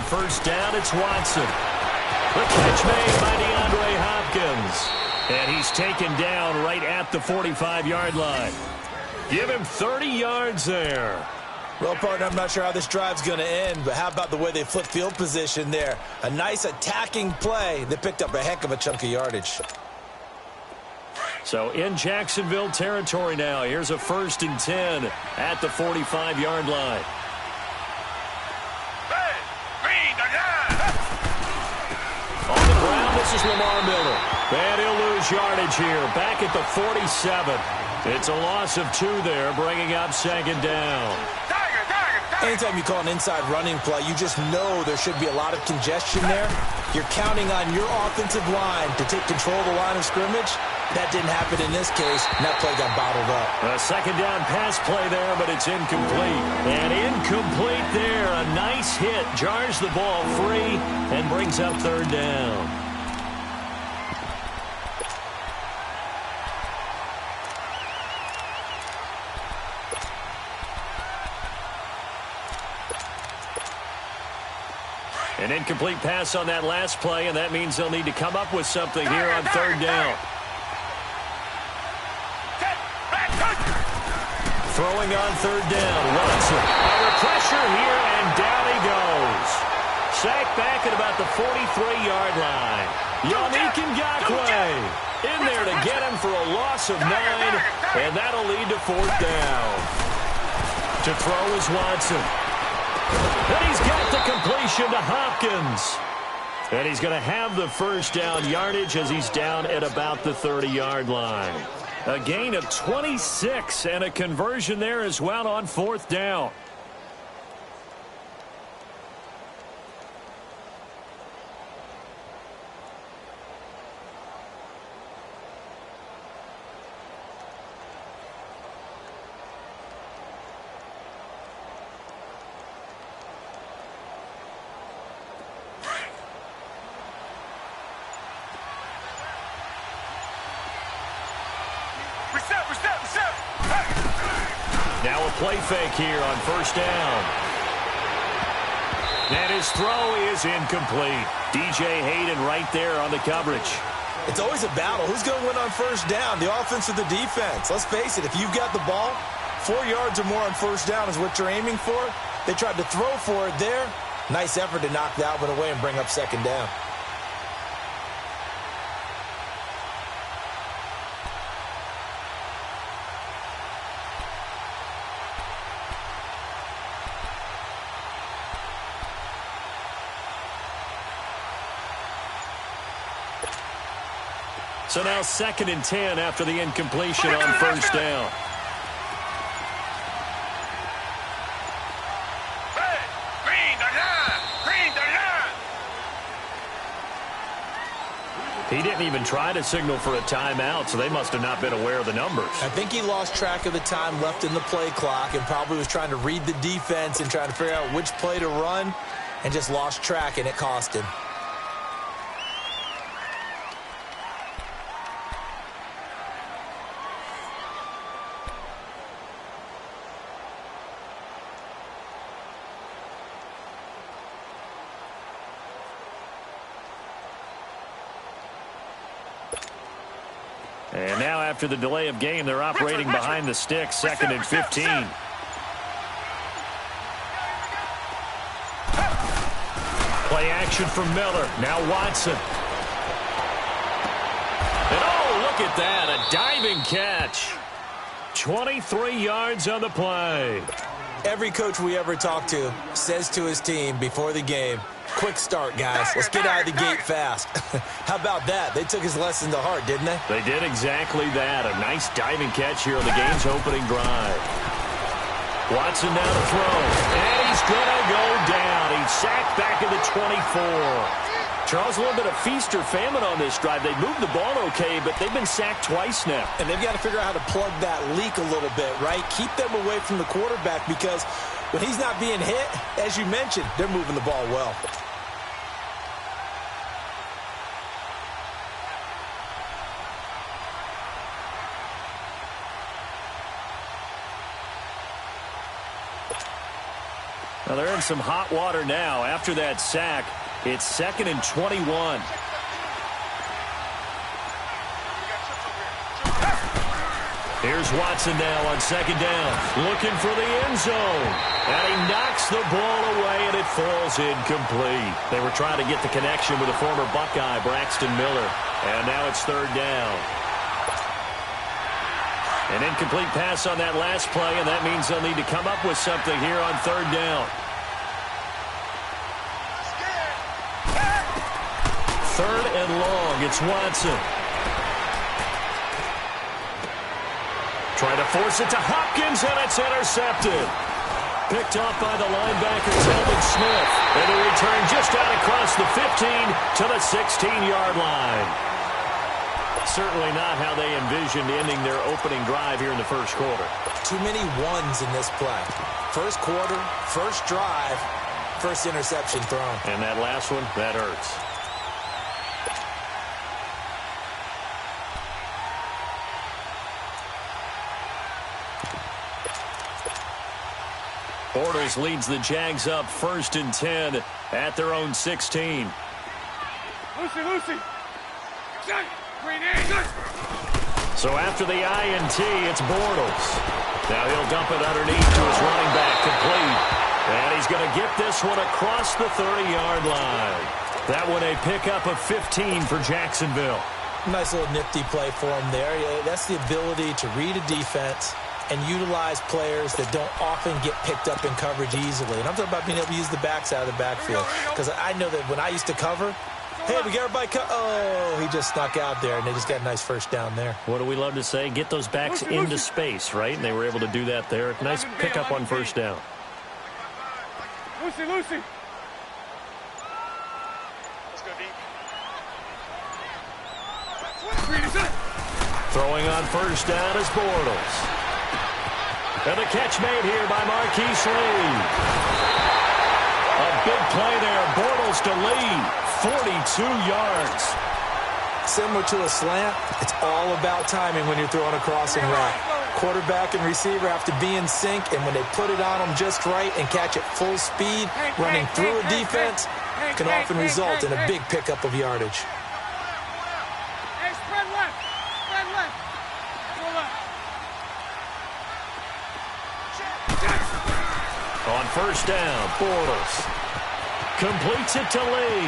first down, it's Watson. The catch made by DeAndre Hopkins. And he's taken down right at the 45-yard line. Give him 30 yards there. Well, partner, I'm not sure how this drive's going to end, but how about the way they flip field position there? A nice attacking play that picked up a heck of a chunk of yardage. So in Jacksonville territory now. Here's a 1st and 10 at the 45-yard line. On the ground, this is Lamar Miller. And he'll lose yardage here. Back at the 47. It's a loss of 2 there, bringing up 2nd down. Anytime you call an inside running play, you just know there should be a lot of congestion there. You're counting on your offensive line to take control of the line of scrimmage. That didn't happen in this case, and that play got bottled up. A 2nd down pass play there, but it's incomplete. And incomplete there. A nice hit. Jars the ball free and brings up 3rd down. An incomplete pass on that last play, and that means they'll need to come up with something here on 3rd down. Throwing on 3rd down, Watson. Under pressure here, and down he goes. Sacked back at about the 43-yard line. Yannick Ngakoue in there to get him for a loss of 9, and that'll lead to 4th down. To throw is Watson. And he's got the completion to Hopkins. And he's going to have the 1st down yardage as he's down at about the 30-yard line. A gain of 26 and a conversion there as well on 4th down. Now a play fake here on 1st down. And his throw is incomplete. DJ Hayden right there on the coverage. It's always a battle. Who's going to win on 1st down, the offense or the defense? Let's face it, if you've got the ball, 4 yards or more on 1st down is what you're aiming for. They tried to throw for it there. Nice effort to knock that one away and bring up 2nd down. So now 2nd and 10 after the incompletion on 1st down. He didn't even try to signal for a timeout, so they must have not been aware of the numbers. I think he lost track of the time left in the play clock and probably was trying to read the defense and trying to figure out which play to run and just lost track, and it cost him. And now after the delay of game, they're operating behind the sticks, 2nd and 15. Play action from Miller. Now Watson. And oh, look at that, a diving catch. 23 yards on the play. Every coach we ever talk to says to his team before the game, quick start, guys. Let's get out of the gate fast. How about that? They took his lesson to heart, didn't they? They did exactly that. A nice diving catch here on the game's opening drive. Watson now to throw. And he's going to go down. He's sacked back at the 24. Charles, a little bit of feast or famine on this drive. They moved the ball okay, but they've been sacked twice now. And they've got to figure out how to plug that leak a little bit, right? Keep them away from the quarterback because when he's not being hit, as you mentioned, they're moving the ball well. Well, they're in some hot water now. After that sack, it's 2nd and 21. Here's Watson now on 2nd down, looking for the end zone. And he knocks the ball away, and it falls incomplete. They were trying to get the connection with the former Buckeye, Braxton Miller. And now it's 3rd down. An incomplete pass on that last play, and that means they'll need to come up with something here on 3rd down. 3rd and long, it's Watson. Trying to force it to Hopkins, and it's intercepted. Picked off by the linebacker, Telvin Smith. And a return just out across the 15 to the 16-yard line. Certainly not how they envisioned ending their opening drive here in the first quarter. Too many ones in this play. First quarter, first drive, first interception thrown. And that last one, that hurts. Bortles leads the Jags up 1st and 10 at their own 16. Lucy. So after the INT, it's Bortles. Now he'll dump it underneath to his running back, complete. And he's going to get this one across the 30-yard line. That one a pickup of 15 for Jacksonville. Nice little nifty play for him there. Yeah, that's the ability to read a defense and utilize players that don't often get picked up in coverage easily. And I'm talking about being able to use the backs out of the backfield. Because I know that when I used to cover, hey, we got everybody oh, he just snuck out there, and they just got a nice first down there. What do we love to say? Get those backs into space, right? And they were able to do that there. Nice pickup on 1st down. Lucy. Let's go deep. Throwing on 1st down is Bortles. And the catch made here by Marquise Lee. A big play there. Bortles to Lee. 42 yards. Similar to a slant, it's all about timing when you're throwing a crossing route. Quarterback and receiver have to be in sync, and when they put it on them just right and catch it full speed, running through a defense, can often result in a big pickup of yardage. Hey, spread left. Go left. On 1st down, Bortles completes it to Lee.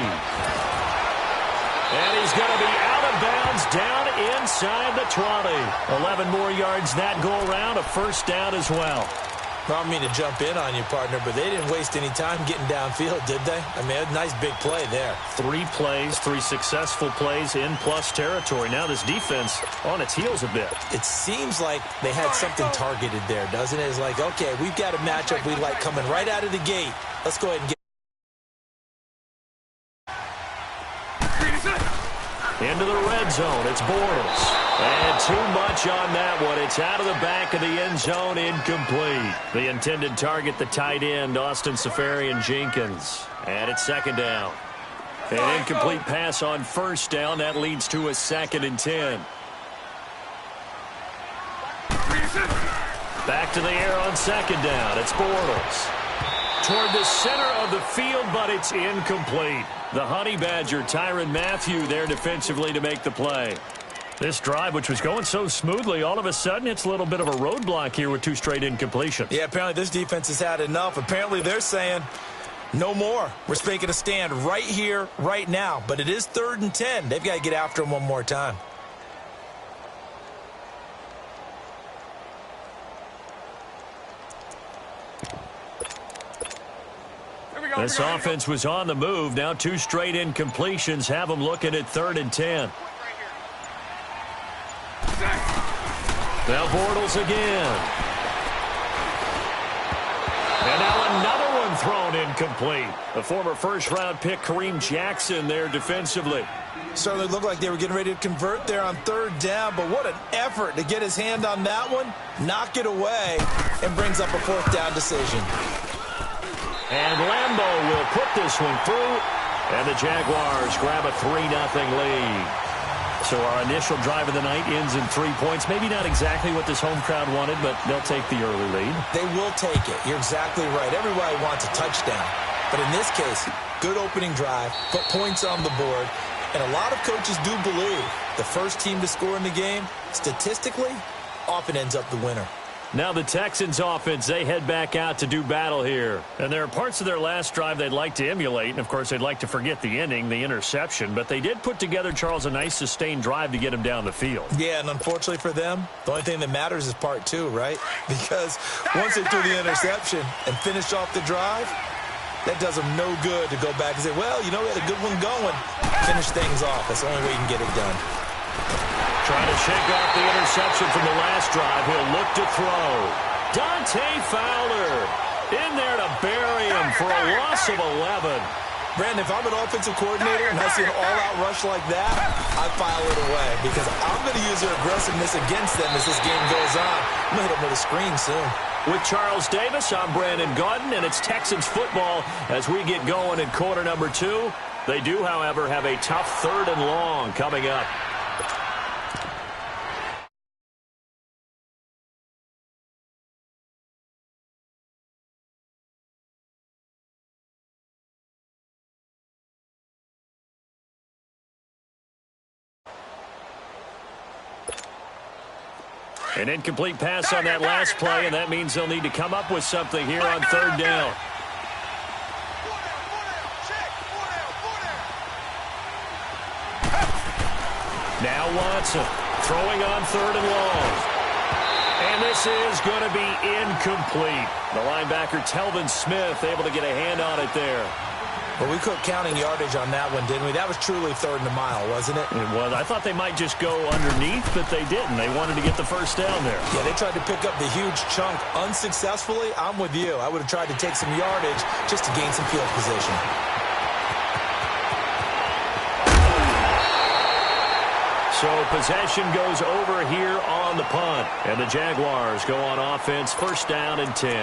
And he's going to be out of bounds down inside the 20. 11 more yards that go around, a 1st down as well. I don't mean to jump in on you, partner, but they didn't waste any time getting downfield, did they? I mean, a nice big play there. 3 plays, 3 successful plays in plus territory. Now this defense on its heels a bit. It seems like they had something targeted there, doesn't it? It's like, okay, we've got a matchup we like coming right out of the gate. Let's go ahead and get into the red zone. It's Bortles. And too much on that one. It's out of the back of the end zone, incomplete. The intended target, the tight end, Austin Seferian-Jenkins. And it's 2nd down. An incomplete pass on 1st down. That leads to a 2nd and 10. Back to the air on 2nd down. It's Bortles. Toward the center of the field, but it's incomplete. The Honey Badger, Tyrann Mathieu, there defensively to make the play. This drive, which was going so smoothly, all of a sudden it's a little bit of a roadblock here with 2 straight incompletions. Yeah, apparently this defense has had enough. Apparently they're saying, no more. We're making a stand right here, right now. But it is 3rd and 10. They've got to get after him one more time. This offense was on the move. Now 2 straight incompletions have them looking at 3rd and 10. Now Bortles again. And now another one thrown incomplete. The former first-round pick Kareem Jackson there defensively. Certainly looked like they were getting ready to convert there on 3rd down, but what an effort to get his hand on that one, knock it away, and brings up a 4th down decision. And Lambo will put this one through, and the Jaguars grab a 3-0 lead. So our initial drive of the night ends in 3 points. Maybe not exactly what this home crowd wanted, but they'll take the early lead. They will take it. You're exactly right. Everybody wants a touchdown. But in this case, good opening drive, put points on the board. And a lot of coaches do believe the first team to score in the game, statistically, often ends up the winner. Now the Texans offense, they head back out to do battle here. And there are parts of their last drive they'd like to emulate. And, of course, they'd like to forget the ending, the interception. But they did put together, Charles, a nice sustained drive to get him down the field. Yeah, and unfortunately for them, the only thing that matters is part two, right? Because once they threw the interception and finished off the drive, that does them no good to go back and say, well, you know, we had a good one going. Finish things off. That's the only way you can get it done. Trying to shake off the interception from the last drive. He'll look to throw. Dante Fowler in there to bury him for a loss of 11. Brandon, if I'm an offensive coordinator and I see an all-out rush like that, I file it away because I'm going to use their aggressiveness against them as this game goes on. I'm going to hit them with a screen soon. With Charles Davis, I'm Brandon Gaudin, and it's Texans football as we get going in quarter number 2. They do, however, have a tough 3rd and long coming up. An incomplete pass on that last play, and that means they'll need to come up with something here on 3rd down. Now Watson throwing on 3rd and long. And this is going to be incomplete. The linebacker, Telvin Smith, able to get a hand on it there. Well, we quit counting yardage on that one, didn't we? That was truly 3rd and a mile, wasn't it? It was. I thought they might just go underneath, but they didn't. They wanted to get the first down there. Yeah, they tried to pick up the huge chunk unsuccessfully. I'm with you. I would have tried to take some yardage just to gain some field position. So possession goes over here on the punt. And the Jaguars go on offense, 1st down and 10.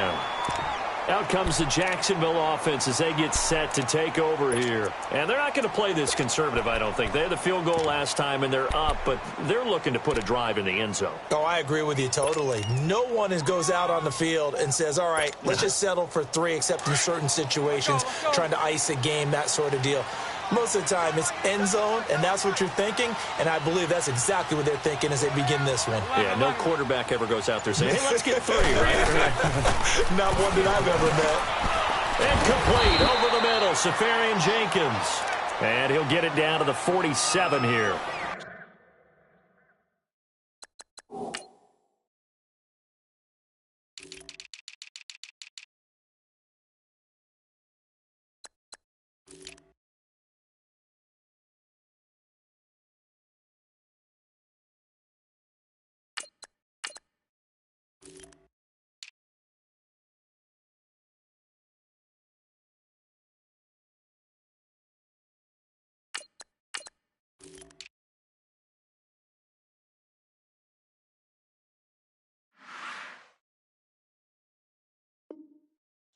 Out comes the Jacksonville offense as they get set to take over here. And they're not going to play this conservative, I don't think. They had the field goal last time, and they're up, but they're looking to put a drive in the end zone. Oh, I agree with you totally. No one goes out on the field and says, all right, let's just settle for 3, except in certain situations, trying to ice a game, that sort of deal. Most of the time, it's end zone, and that's what you're thinking, and I believe that's exactly what they're thinking as they begin this one. Yeah, no quarterback ever goes out there saying, hey, let's get 3, right? Not one that I've ever met. Incomplete over the middle, Safarian Jenkins. And he'll get it down to the 47 here.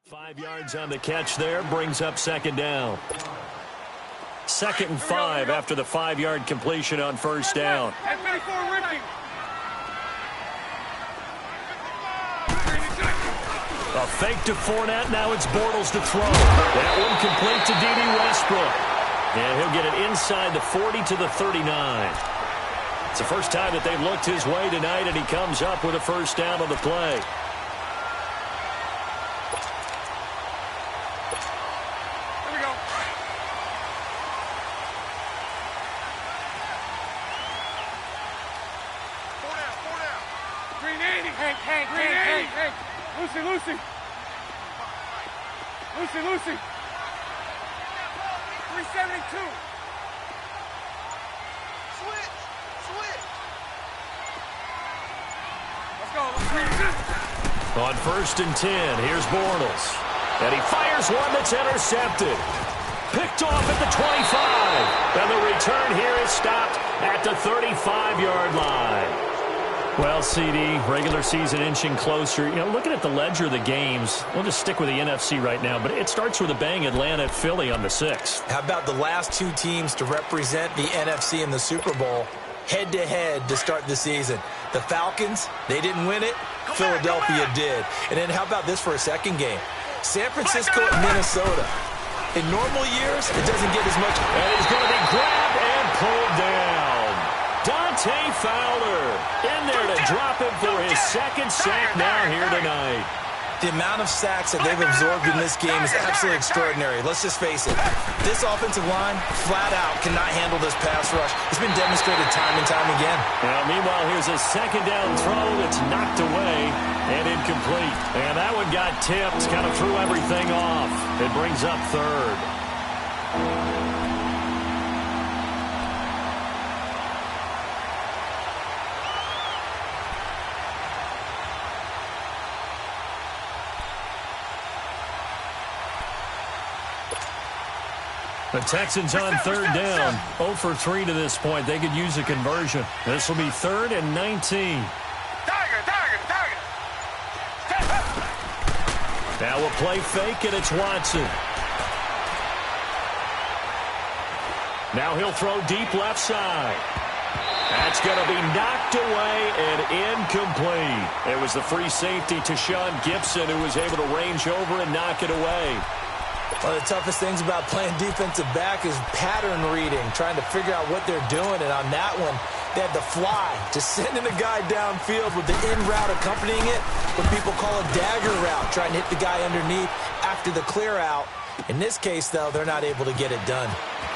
Five yards on the catch there, brings up 2nd down. 2nd and 5 after the 5-yard completion on 1st down. A fake to Fournette, now it's Bortles to throw. That one complete to D.D. Westbrook. And he'll get it inside the 40 to the 39. It's the first time that they've looked his way tonight, and he comes up with a 1st down on the play. Lucy. 372. Switch. Let's go. On 1st and 10, here's Bortles. And he fires one that's intercepted. Picked off at the 25. And the return here is stopped at the 35-yard line. Well, CD, regular season inching closer. You know, looking at the ledger of the games, we'll just stick with the NFC right now, but it starts with a bang, Atlanta at Philly on the 6th. How about the last 2 teams to represent the NFC in the Super Bowl? head-to-head to start the season. The Falcons, they didn't win it. Philadelphia did. And then how about this for a second game? San Francisco at Minnesota. In normal years, it doesn't get as much. And he's going to be grabbed and pulled down. Dante Fowler in there to drop him for his second sack now here tonight. The amount of sacks that they've absorbed in this game is absolutely extraordinary. Let's just face it. This offensive line, flat out, cannot handle this pass rush. It's been demonstrated time and time again. Now, meanwhile, here's a second down throw that's knocked away and incomplete. And that one got tipped, kind of threw everything off. It brings up third. The Texans on third down, 0 for 3 to this point. They could use a conversion. This will be 3rd and 19. Now we'll play fake, and it's Watson. Now he'll throw deep left side. That's going to be knocked away and incomplete. It was the free safety to Sean Gibson who was able to range over and knock it away. One of the toughest things about playing defensive back is pattern reading, trying to figure out what they're doing. And on that one, they had the fly, just sending a guy downfield with the in route accompanying it, what people call a dagger route, trying to hit the guy underneath after the clear out. In this case, though, they're not able to get it done.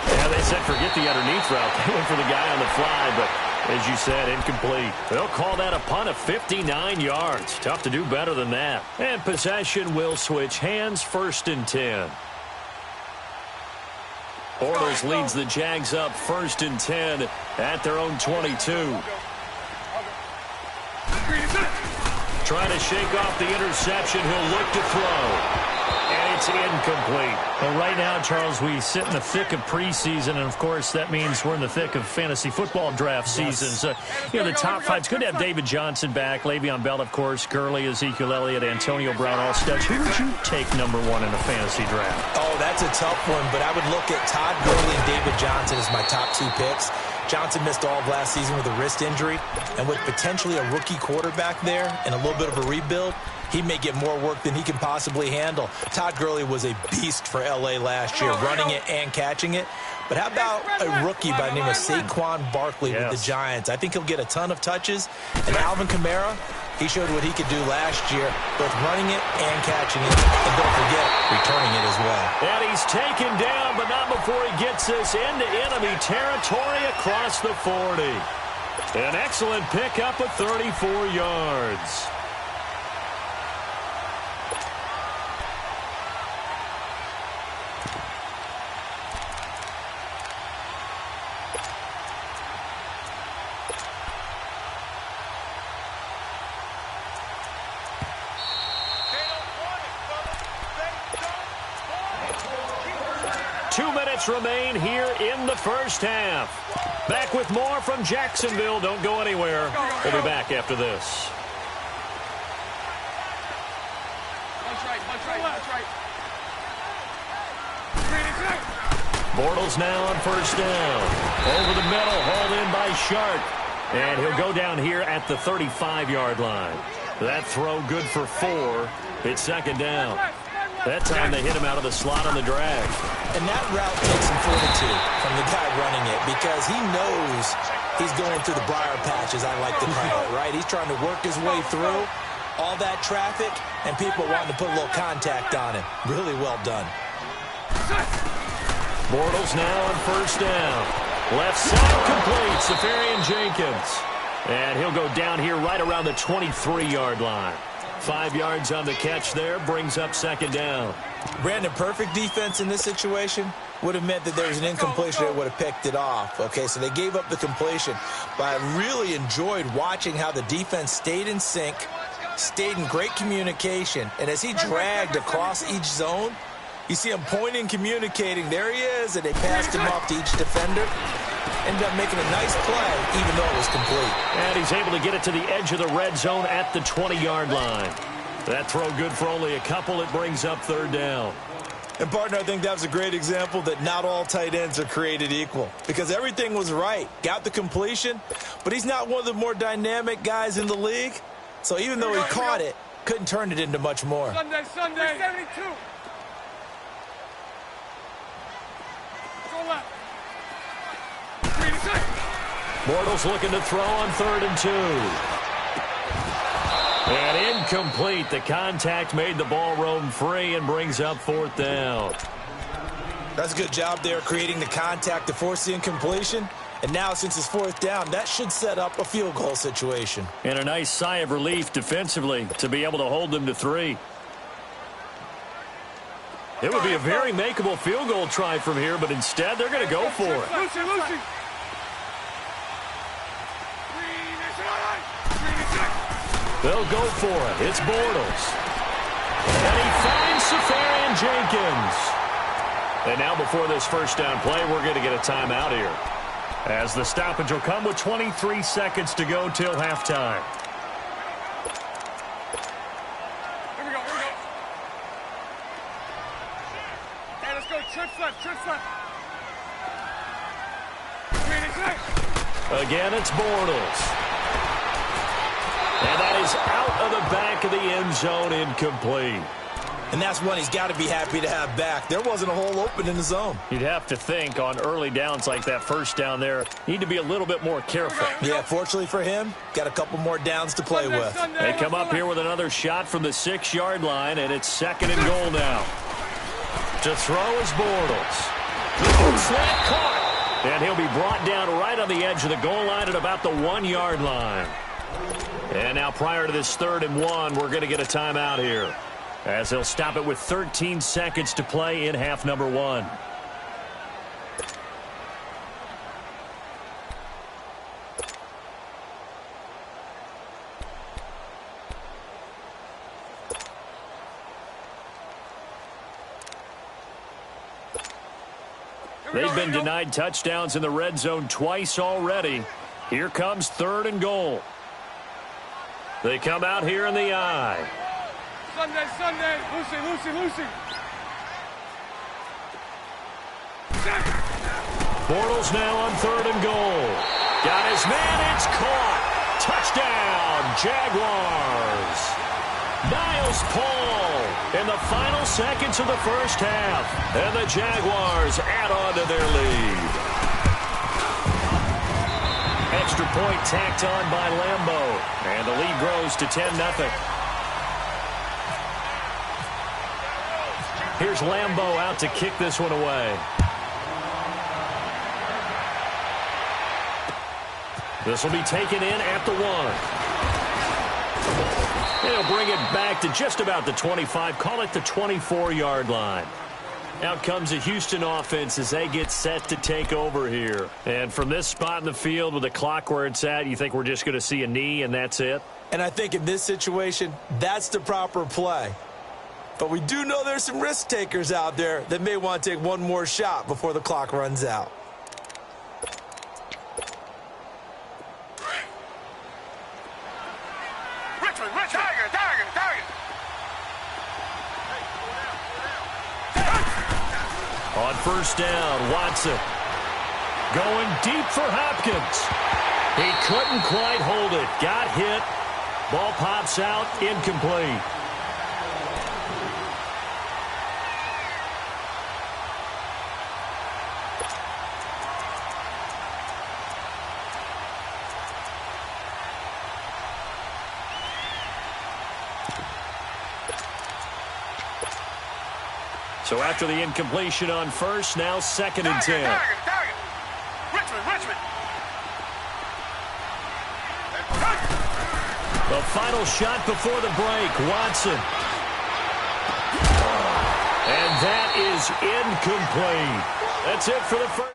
Yeah, they said forget the underneath route. They went for the guy on the fly, but as you said, incomplete. They'll call that a punt of 59 yards. Tough to do better than that. And possession will switch hands, 1st and 10. Bortles leads the Jags up 1st and 10 at their own 22. Trying to shake off the interception. He'll look to throw. And it's incomplete. Well, right now, Charles, we sit in the thick of preseason, and, of course, that means we're in the thick of fantasy football draft season. So, the top 5. It's good to have David Johnson back, Le'Veon Bell, of course, Gurley, Ezekiel Elliott, Antonio Brown, all studs. Who would you take #1 in a fantasy draft? Oh, that's a tough one, but I would look at Todd Gurley and David Johnson as my top 2 picks. Johnson missed all of last season with a wrist injury, and with potentially a rookie quarterback there and a little bit of a rebuild, he may get more work than he can possibly handle. Todd Gurley was a beast for L.A. last year, running it and catching it. But how about a rookie by the name of Saquon Barkley with the Giants? I think he'll get a ton of touches. And Alvin Kamara, he showed what he could do last year, both running it and catching it. And don't forget, returning it as well. And he's taken down, but not before he gets this into enemy territory across the 40. An excellent pickup of 34 yards. Remain here in the first half. Back with more from Jacksonville. Don't go anywhere. We'll be back after this. Bortles now on 1st down. Over the middle, hauled in by Sharp. And he'll go down here at the 35-yard line. That throw good for 4. It's 2nd down. That time they hit him out of the slot on the drag. And that route takes some fortitude from the guy running it because he knows he's going through the briar patch, as I like to call it, right? He's trying to work his way through all that traffic, and people wanting to put a little contact on him. Really well done. Bortles now on 1st down. Left side complete, Safarian-Jenkins. And he'll go down here right around the 23-yard line. 5 yards on the catch there, brings up 2nd down. Brandon, perfect defense in this situation would have meant that there was an incompletion that would have picked it off. Okay, so they gave up the completion. But I really enjoyed watching how the defense stayed in sync, stayed in great communication. And as he dragged across each zone, you see him pointing, communicating. There he is, and they passed him off to each defender. Ended up making a nice play, even though it was complete. And he's able to get it to the edge of the red zone at the 20-yard line. That throw good for only a couple. It brings up 3rd down. And, partner, I think that was a great example that not all tight ends are created equal because everything was right. Got the completion, but he's not one of the more dynamic guys in the league. So even though he caught it, couldn't turn it into much more. Sunday, 72. Go left. 3 Bortles looking to throw on 3rd and 2. And incomplete. The contact made the ball roam free and brings up 4th down. That's a good job there creating the contact to force the incompletion. And now since it's 4th down, that should set up a field goal situation. And a nice sigh of relief defensively to be able to hold them to 3. It would be a very makeable field goal try from here, but instead they're going to go for it. Lucy. They'll go for it. It's Bortles. And he finds Safarian Jenkins. And now before this first down play, we're going to get a timeout here, as the stoppage will come with 23 seconds to go till halftime. Here we go. Hey, let's go. Trips left. Again, it's Bortles. And that is out of the back of the end zone, incomplete. And that's one he's got to be happy to have back. There wasn't a hole open in the zone. You'd have to think on early downs like that first down there, need to be a little bit more careful. Yeah, fortunately for him, got a couple more downs to play with. They come up here with another shot from the 6-yard line, and it's 2nd and goal now. To throw is Bortles. Slant caught. And he'll be brought down right on the edge of the goal line at about the 1-yard line. And now prior to this 3rd and 1, we're going to get a timeout here, as he'll stop it with 13 seconds to play in half number 1. They've been denied touchdowns in the red zone twice already. Here comes 3rd and goal. They come out here in the eye. Sunday. Lucy. Bortles now on 3rd and goal. Got his man. It's caught. Touchdown, Jaguars. Niles Paul in the final seconds of the first half. And the Jaguars add on to their lead. Extra point tacked on by Leemo. And the lead grows to 10-0. Here's Leemo out to kick this one away. This will be taken in at the 1. They'll bring it back to just about the 25. Call it the 24-yard line. Out comes the Houston offense as they get set to take over here. And from this spot in the field with the clock where it's at, you think we're just going to see a knee and that's it? And I think in this situation, that's the proper play. But we do know there's some risk takers out there that may want to take one more shot before the clock runs out. Target. On first down, Watson going deep for Hopkins. He couldn't quite hold it. Got hit. Ball pops out, incomplete. So after the incompletion on first, now 2nd and 10. Target. Richmond. The final shot before the break, Watson. And that is incomplete. That's it for the first.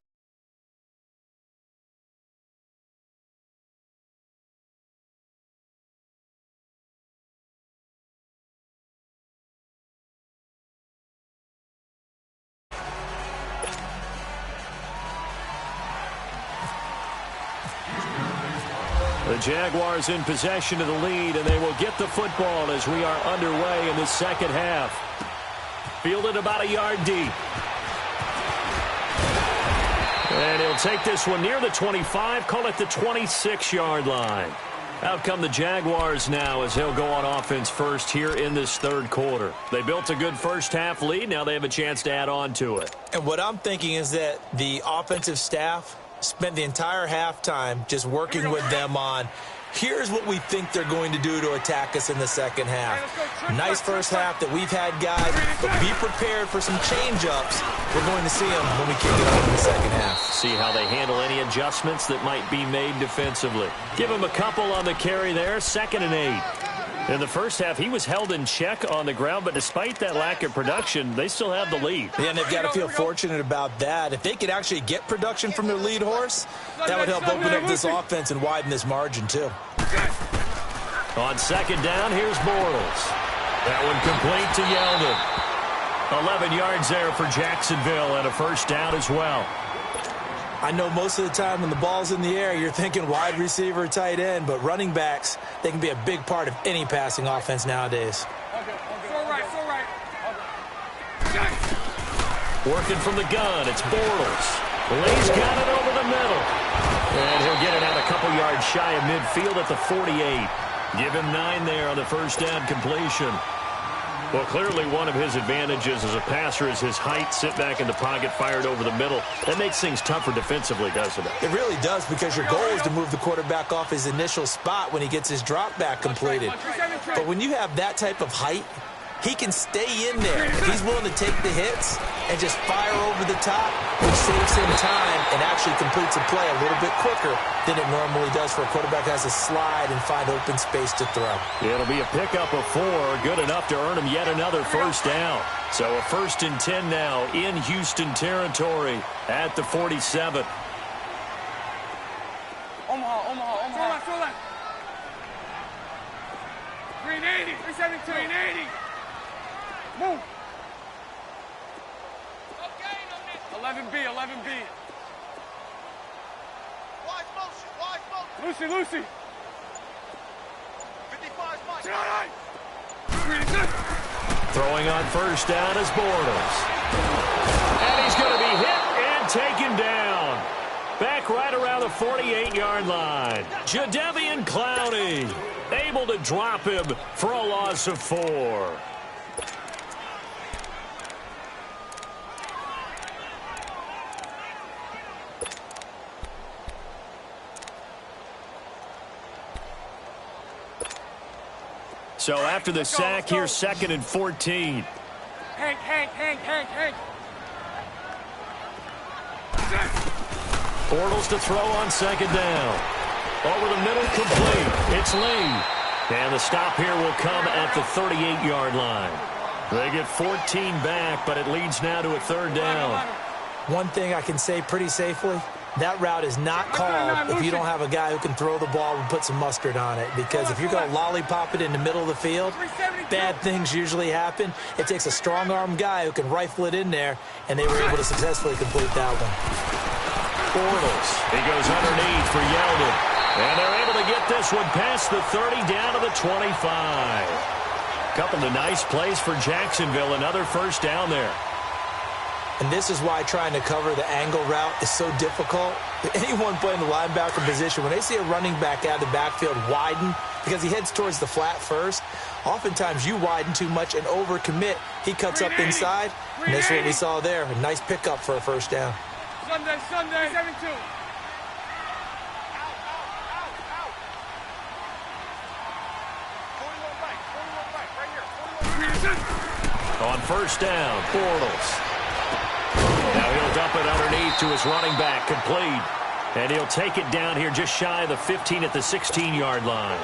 The Jaguars in possession of the lead, and they will get the football as we are underway in the second half. Fielded about a yard deep. And he'll take this one near the 25, call it the 26-yard line. Out come the Jaguars now as he'll go on offense first here in this third quarter. They built a good first-half lead. Now they have a chance to add on to it. And what I'm thinking is that the offensive staff spent the entire halftime just working with them on, here's what we think they're going to do to attack us in the second half. Nice first half that we've had, guys, but be prepared for some change-ups. We're going to see them when we kick it off in the second half. See how they handle any adjustments that might be made defensively. Give them a couple on the carry there, 2nd and 8. In the first half, he was held in check on the ground, but despite that lack of production, they still have the lead. Yeah, and they've got to feel fortunate about that. If they could actually get production from their lead horse, that would help open up this offense and widen this margin, too. On 2nd down, here's Bortles. That one complete to Yeldon. 11 yards there for Jacksonville and a first down as well. I know most of the time when the ball's in the air, you're thinking wide receiver, tight end, but running backs, they can be a big part of any passing offense nowadays. Working from the gun, it's Bortles. Lee's got it over the middle. And he'll get it out a couple yards shy of midfield at the 48. Give him 9 there on the first down completion. Well, clearly one of his advantages as a passer is his height, sit back in the pocket, fired over the middle. That makes things tougher defensively, doesn't it? It really does, because your goal is to move the quarterback off his initial spot when he gets his drop back completed. But when you have that type of height, he can stay in there. If he's willing to take the hits and just fire over the top, which saves him time and actually completes a play a little bit quicker than it normally does for a quarterback who has to slide and find open space to throw. It'll be a pickup of 4, good enough to earn him yet another first down. So a 1st and 10 now in Houston territory at the 47. Omaha. 380, 370, 380. Move. 11B. Wide motion. Lucy. 55's Mike. Throwing on first down is Bortles. And he's going to be hit and taken down. Back right around the 48-yard line. Jadeveon Clowney able to drop him for a loss of 4. So after the sack, here's 2nd and 14. Hank. Bortles to throw on 2nd down. Over the middle, complete. It's Lee. And the stop here will come at the 38-yard line. They get 14 back, but it leads now to a 3rd down. One thing I can say pretty safely, that route is not called if you don't have a guy who can throw the ball and put some mustard on it. Because if you're going to lollipop it in the middle of the field, bad things usually happen. It takes a strong-arm guy who can rifle it in there, and they were able to successfully complete that one. Bortles. He goes underneath for Yeldon. And they're able to get this one past the 30 down to the 25. Couple of nice plays for Jacksonville. Another first down there. And this is why trying to cover the angle route is so difficult. Anyone playing the linebacker position, when they see a running back out of the backfield widen, because he heads towards the flat first, oftentimes you widen too much and overcommit. He cuts up inside, and that's what we saw there. A nice pickup for a first down. Sunday, 72. On first down, Bortles. Now he'll dump it underneath to his running back, complete. And he'll take it down here just shy of the 15 at the 16-yard line.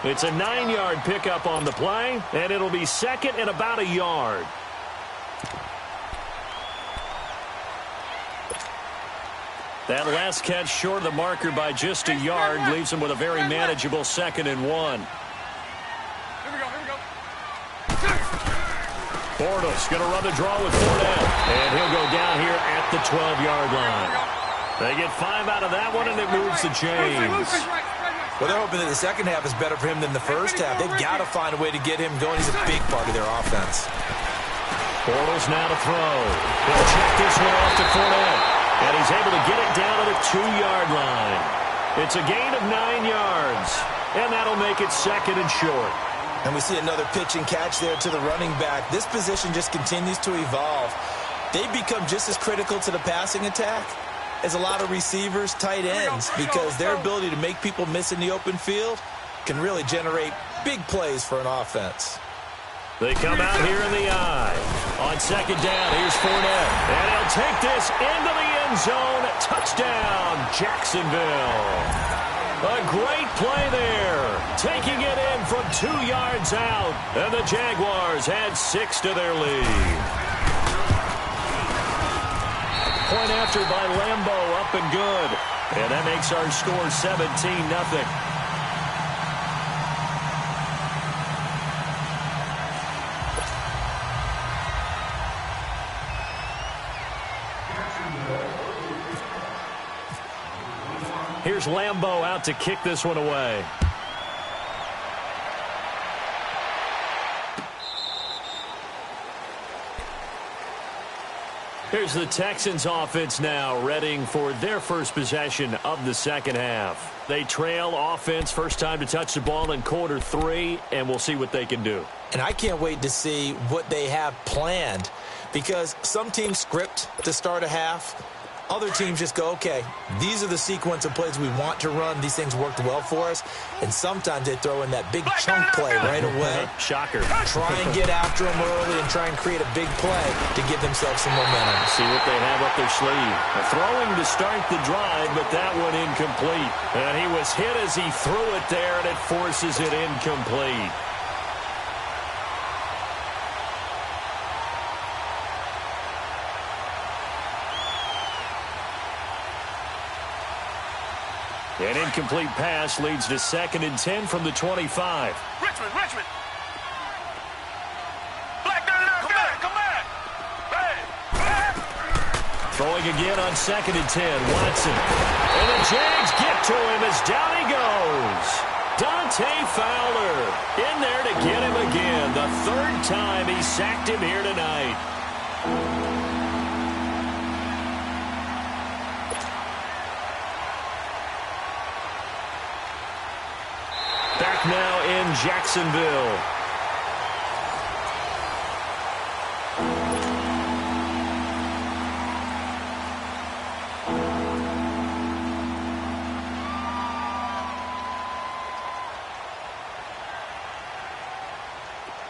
It's a 9-yard pickup on the play, and it'll be 2nd and about a yard. That last catch short of the marker by just a yard leaves him with a very manageable 2nd and 1. Here we go. Bortles going to run the draw with 4 down. And he'll go down here at the 12-yard line. They get 5 out of that one, and it moves to James. Well, they're hoping that the second half is better for him than the first half. They've got to find a way to get him going. He's a big part of their offense. Bortles now to throw. He'll check this one off to Fournette. And he's able to get it down to the 2-yard line. It's a gain of 9 yards. And that'll make it second and short. And we see another pitch and catch there to the running back. This position just continues to evolve. They become just as critical to the passing attack as a lot of receivers, tight ends, because their ability to make people miss in the open field can really generate big plays for an offense. They come out here in the eye. On second down, here's Fournette. And he'll take this into the end zone. Touchdown, Jacksonville. A great play there. Taking it in from 2 yards out. And the Jaguars add 6 to their lead. Point after by Leemo, up and good. And that makes our score 17-0. Here's Leemo out to kick this one away. Here's the Texans offense now, readying for their first possession of the second half. They trail offense, first time to touch the ball in quarter 3, and we'll see what they can do. And I can't wait to see what they have planned, because some teams script to start a half. Other teams just go, okay, these are the sequence of plays we want to run. These things worked well for us. And sometimes they throw in that big chunk play right away. Shocker. Try and get after them early and try and create a big play to give themselves some momentum. See what they have up their sleeve. Throwing to start the drive, but that one incomplete. And he was hit as he threw it there, and it forces it incomplete. An incomplete pass leads to 2nd and 10 from the 25. Richmond. Black, come back. Hey. Throwing again on 2nd and 10. Watson. And the Jags get to him as down he goes. Dante Fowler in there to get him again. The 3rd time he sacked him here tonight. Back now in Jacksonville.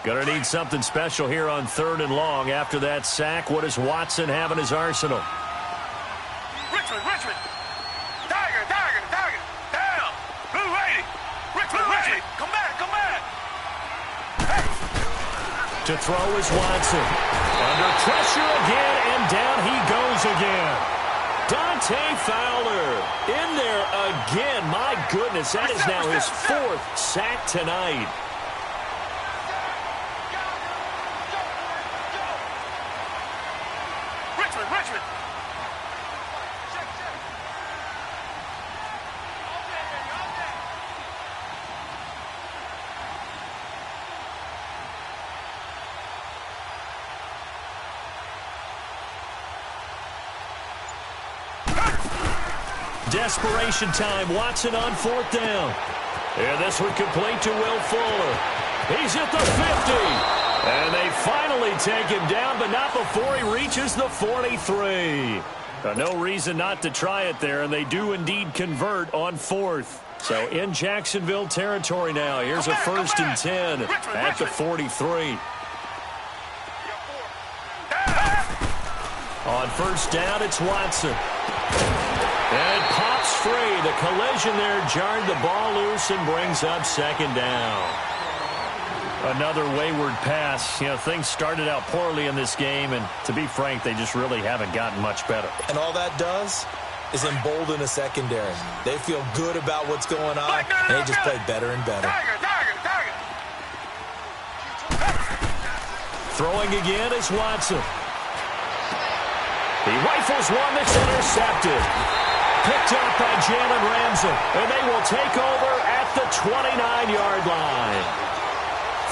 Gonna need something special here on 3rd and long. After that sack, what does Watson have in his arsenal? Richmond. Tiger. Down. Blue lady. Richmond. Come back. Hey. To throw is Watson. Under pressure again, and down he goes again. Dante Fowler in there again. My goodness, that is now his 4th sack tonight. Richmond. Desperation time. Watson on 4th down. And this one complete to Will Fuller. He's at the 50. And they finally take him down, but not before he reaches the 43. No reason not to try it there, and they do indeed convert on 4th. So in Jacksonville territory now. Here's a 1st and 10 at the 43. On 1st down, it's Watson. And it pops free. The collision there jarred the ball loose and brings up 2nd down. Another wayward pass. You know, things started out poorly in this game, and to be frank, they just really haven't gotten much better. And all that does is embolden a secondary. They feel good about what's going on, and they just play better and better. Tiger. Throwing again is Watson. He rifles one that's intercepted. Picked up by Jalen Ramsey, and they will take over at the 29-yard line.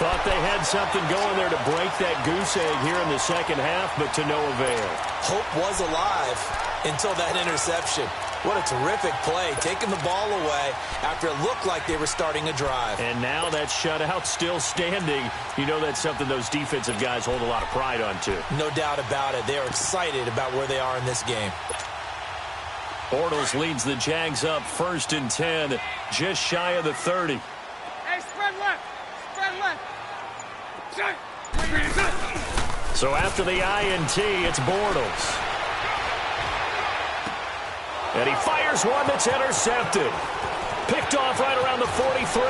Thought they had something going there to break that goose egg here in the second half, but to no avail. Hope was alive until that interception. What a terrific play, taking the ball away after it looked like they were starting a drive. And now that shutout still standing. You know that's something those defensive guys hold a lot of pride on, too. No doubt about it. They are excited about where they are in this game. Bortles leads the Jags up 1st and 10, just shy of the 30. Hey, spread left. Spread left. So after the INT, it's Bortles. And he fires one that's intercepted. Picked off right around the 43.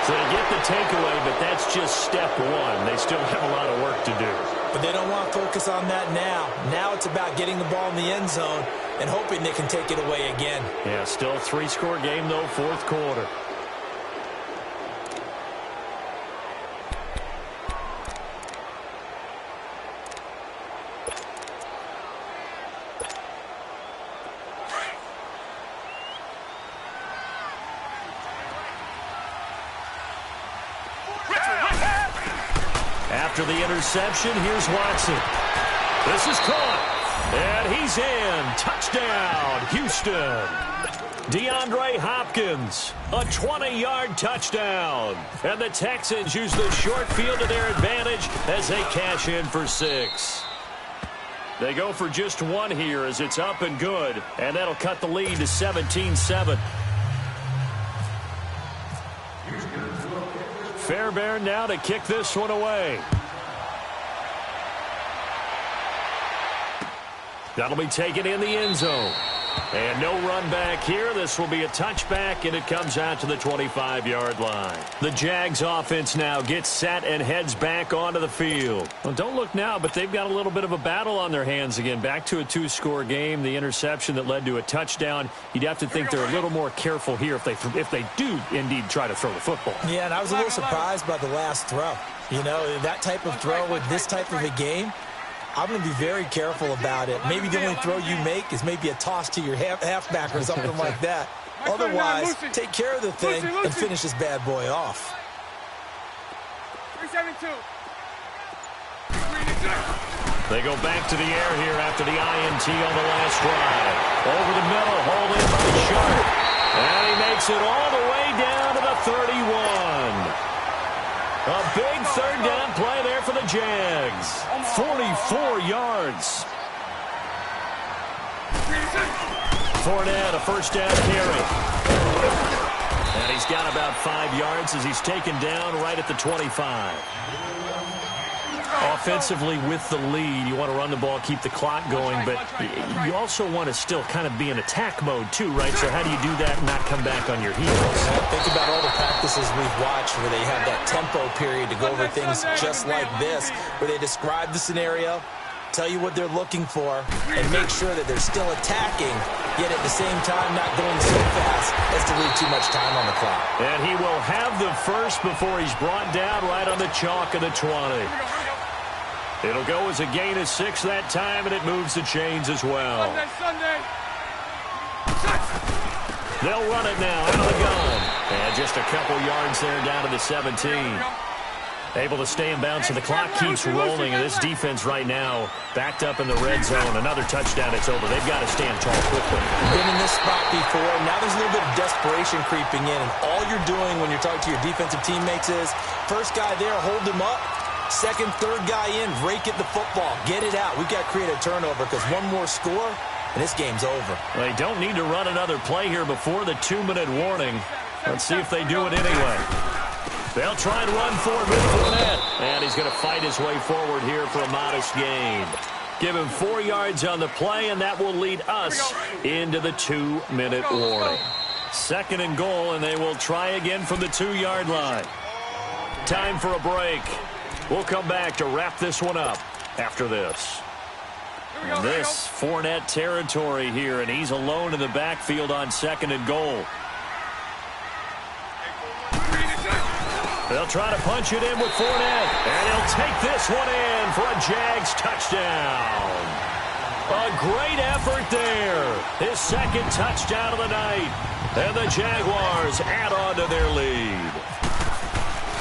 So they get the takeaway, but that's just step one. They still have a lot of work to do. But they don't want to focus on that now. Now it's about getting the ball in the end zone and hoping they can take it away again. Yeah, still a 3-score game, though, 4th quarter. After the interception, here's Watson. This is caught. And he's in. Touchdown, Houston. DeAndre Hopkins, a 20-yard touchdown. And the Texans use the short field to their advantage as they cash in for 6. They go for just one here as it's up and good. And that'll cut the lead to 17-7. Fairbairn now to kick this one away. That'll be taken in the end zone. And no run back here. This will be a touchback, and it comes out to the 25-yard line. The Jags offense now gets set and heads back onto the field. Well, don't look now, but they've got a little bit of a battle on their hands again. Back to a 2-score game. The interception that led to a touchdown. You'd have to think they're a little more careful here if they do indeed try to throw the football. Yeah, and I was a little surprised by the last throw. You know, that type of throw with this type of a game, I'm going to be very careful about it. Maybe the only throw you make is maybe a toss to your halfback or something like that. Otherwise, take care of the thing and finish this bad boy off. 372. They go back to the air here after the INT on the last drive. Over the middle, hauled in by Sharp. And he makes it all the way down to the 31. A big third down play there for the Jags. 44 yards. Fournette, a first down carry. And he's got about 5 yards as he's taken down right at the 25. Offensively with the lead, you want to run the ball, keep the clock going, but you also want to still kind of be in attack mode too, right? So how do you do that and not come back on your heels? Think about all the practices we've watched where they have that tempo period to go over things just like this, where they describe the scenario, tell you what they're looking for, and make sure that they're still attacking, yet at the same time not going so fast as to leave too much time on the clock. And he will have the first before he's brought down right on the chalk of the 20. It'll go as a gain of 6 that time, and it moves the chains as well. Sunday. They'll run it now out of the gun. And just a couple yards there down to the 17. Able to stay in bounds, so the clock keeps rolling. And this defense right now backed up in the red zone. Another touchdown, it's over. They've got to stand tall quickly. Been in this spot before. Now there's a little bit of desperation creeping in. And all you're doing when you're talking to your defensive teammates is, first guy there, hold him up. Second, third guy in, rake at the football. Get it out. We've got to create a turnover because one more score, and this game's over. They don't need to run another play here before the 2-minute warning. Let's see if they do it anyway. They'll try and run forward with Fournette. And he's going to fight his way forward here for a modest gain. Give him 4 yards on the play, and that will lead us into the 2-minute warning. 2nd and goal, and they will try again from the 2-yard line. Time for a break. We'll come back to wrap this one up after this. And this Fournette territory here, and he's alone in the backfield on 2nd and goal. They'll try to punch it in with Fournette, and he'll take this one in for a Jags touchdown. A great effort there. His 2nd touchdown of the night, and the Jaguars add on to their lead.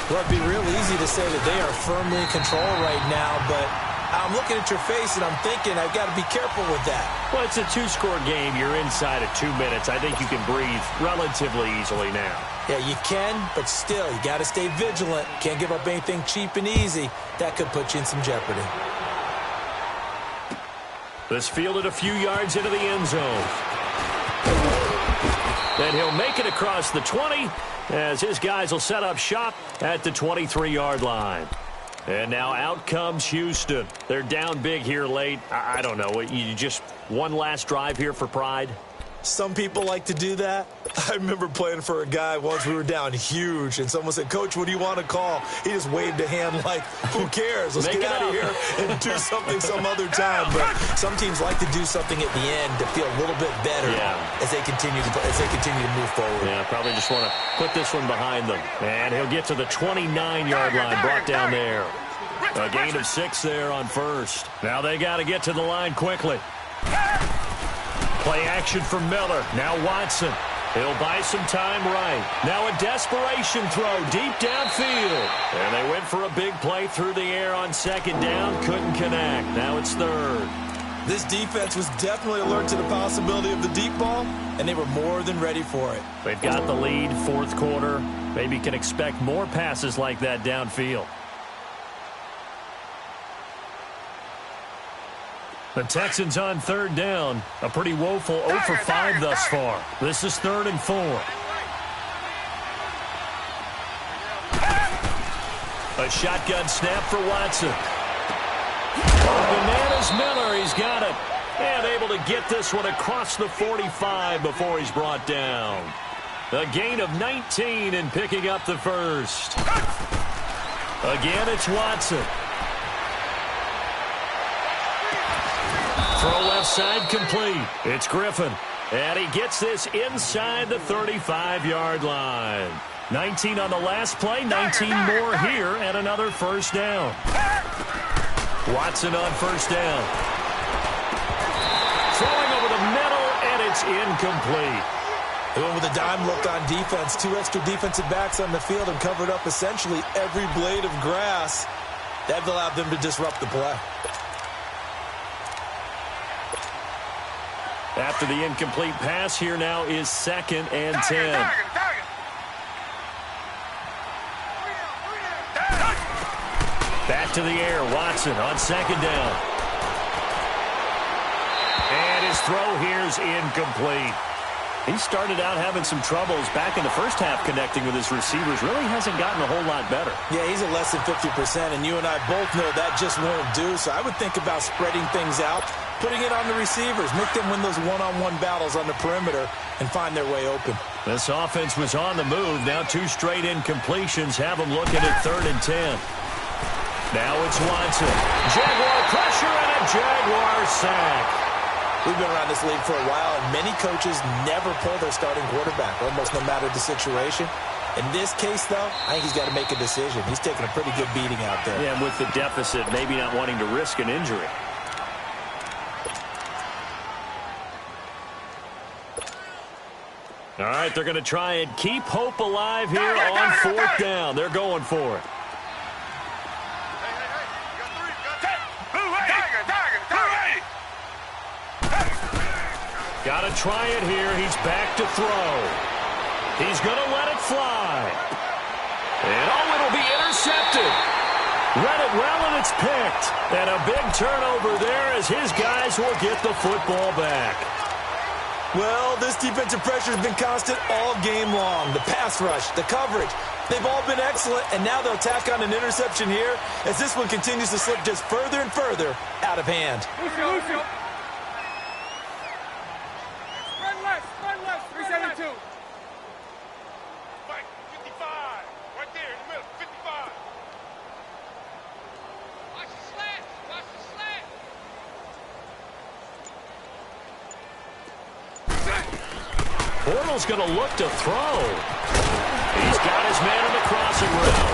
Well, it'd be real easy to say that they are firmly in control right now, but I'm looking at your face and I'm thinking I've got to be careful with that. Well, it's a two-score game. You're inside of 2 minutes. I think you can breathe relatively easily now. Yeah, you can, but still, you got to stay vigilant. Can't give up anything cheap and easy. That could put you in some jeopardy. This fielded a few yards into the end zone. Then he'll make it across the 20 as his guys will set up shop at the 23-yard line. And now out comes Houston. They're down big here late. I don't know. You just one last drive here for pride? Some people like to do that. I remember playing for a guy once. We were down huge, and someone said, "Coach, what do you want to call?" He just waved a hand like, who cares? Let's get out of here and do something some other time. But some teams like to do something at the end to feel a little bit better as they continue to move forward. Yeah, probably just want to put this one behind them. And he'll get to the 29-yard line, brought down there. A gain of 6 there on first. Now they got to get to the line quickly. Play action for Miller. Now Watson. He'll buy some time right. Now a desperation throw deep downfield. And they went for a big play through the air on second down. Couldn't connect. Now it's third. This defense was definitely alert to the possibility of the deep ball, and they were more than ready for it. They've got the lead, fourth quarter. Maybe can expect more passes like that downfield. The Texans on third down. A pretty woeful 0 for 5 thus far. This is 3rd and 4. A shotgun snap for Watson. Bananas Miller, he's got it. And able to get this one across the 45 before he's brought down. A gain of 19 and picking up the first. Again, it's Watson. Throw left side complete. It's Griffin. And he gets this inside the 35-yard line. 19 on the last play, 19 more here, and another first down. Watson on first down. Throwing over the middle, and it's incomplete. They went with a dime look on defense. 2 extra defensive backs on the field and covered up essentially every blade of grass. That allowed them to disrupt the play. After the incomplete pass, here now is 2nd and 10. Back to the air, Watson on second down. And his throw here is incomplete. He started out having some troubles back in the first half connecting with his receivers. Really hasn't gotten a whole lot better. Yeah, he's at less than 50%, and you and I both know that just won't do. So I would think about spreading things out, putting it on the receivers, make them win those one-on-one battles on the perimeter and find their way open. This offense was on the move. Now 2 straight incompletions have them looking at 3rd and 10. Now it's Watson. Jaguar pressure and a Jaguar sack. We've been around this league for a while, and many coaches never pull their starting quarterback, almost no matter the situation. In this case, though, I think he's got to make a decision. He's taking a pretty good beating out there. Yeah, and with the deficit, maybe not wanting to risk an injury. All right, they're going to try and keep hope alive here on 4th down. They're going for it. Got to try it here. He's back to throw. He's going to let it fly. And, it'll be intercepted. Read it well, and it's picked. And a big turnover there as his guys will get the football back. Well, this defensive pressure has been constant all game long. The pass rush, the coverage, they've all been excellent, and now they'll tack on an interception here as this one continues to slip just further and further out of hand. Spread left, 372. 55. Right there in the middle, 55. Watch the slant. Watch the slant. Bortles going to look to throw. He's got his man in the crossing route.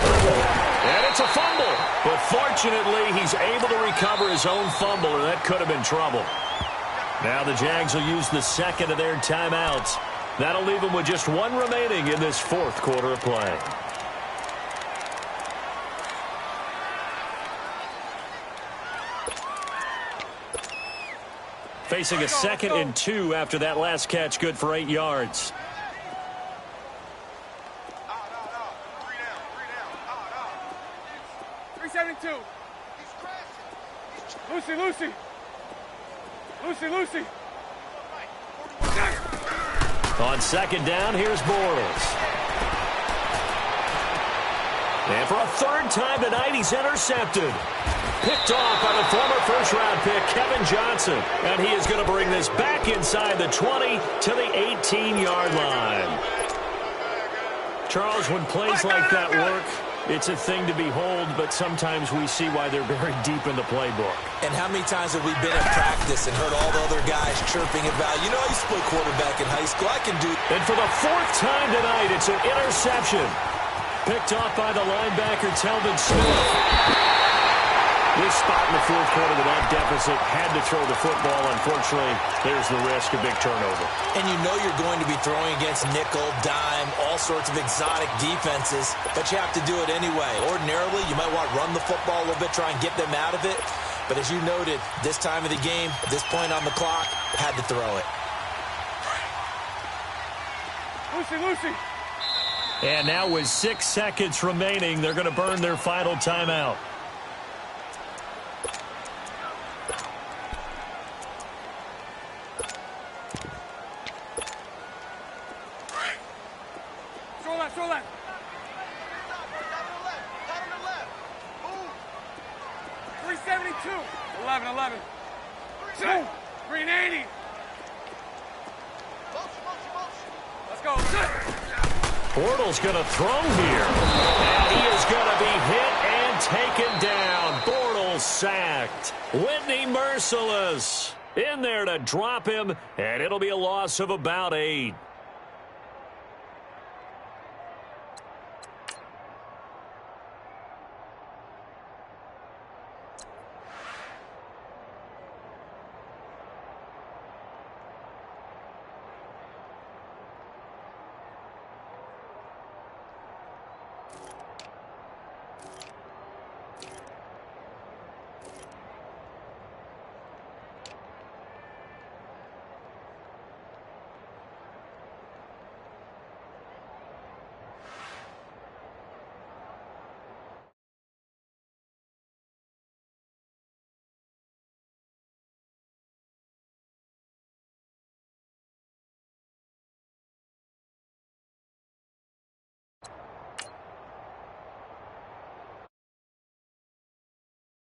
And it's a fumble. But fortunately, he's able to recover his own fumble, and that could have been trouble. Now the Jags will use the second of their timeouts. That'll leave them with just 1 remaining in this 4th quarter of play. Facing a 2nd and 2 after that last catch, good for 8 yards. 372. Lucy. On 2nd down, here's Bortles. And for a 3rd time tonight, he's intercepted. Picked off by the former first-round pick, Kevin Johnson. And he is going to bring this back inside the 20 to the 18-yard line. Charles, when plays like that work, it's a thing to behold, but sometimes we see why they're buried deep in the playbook. And how many times have we been at practice and heard all the other guys chirping about, I used to play quarterback in high school, I can do. And for the 4th time tonight, it's an interception. Picked off by the linebacker, Telvin Smith. This spot in the 4th quarter with that deficit, had to throw the football. Unfortunately, there's the risk of big turnover. And you're going to be throwing against nickel, dime, all sorts of exotic defenses, but you have to do it anyway. Ordinarily, you might want to run the football a little bit, try and get them out of it. But as you noted, this time of the game, at this point on the clock, had to throw it. Lucy. And now with 6 seconds remaining, they're going to burn their final timeout. Show left. 372. 11. 380. Let's go. Bortles going to throw here. And he is going to be hit and taken down. Bortles sacked. Whitney merciless in there to drop him, and it'll be a loss of about 8.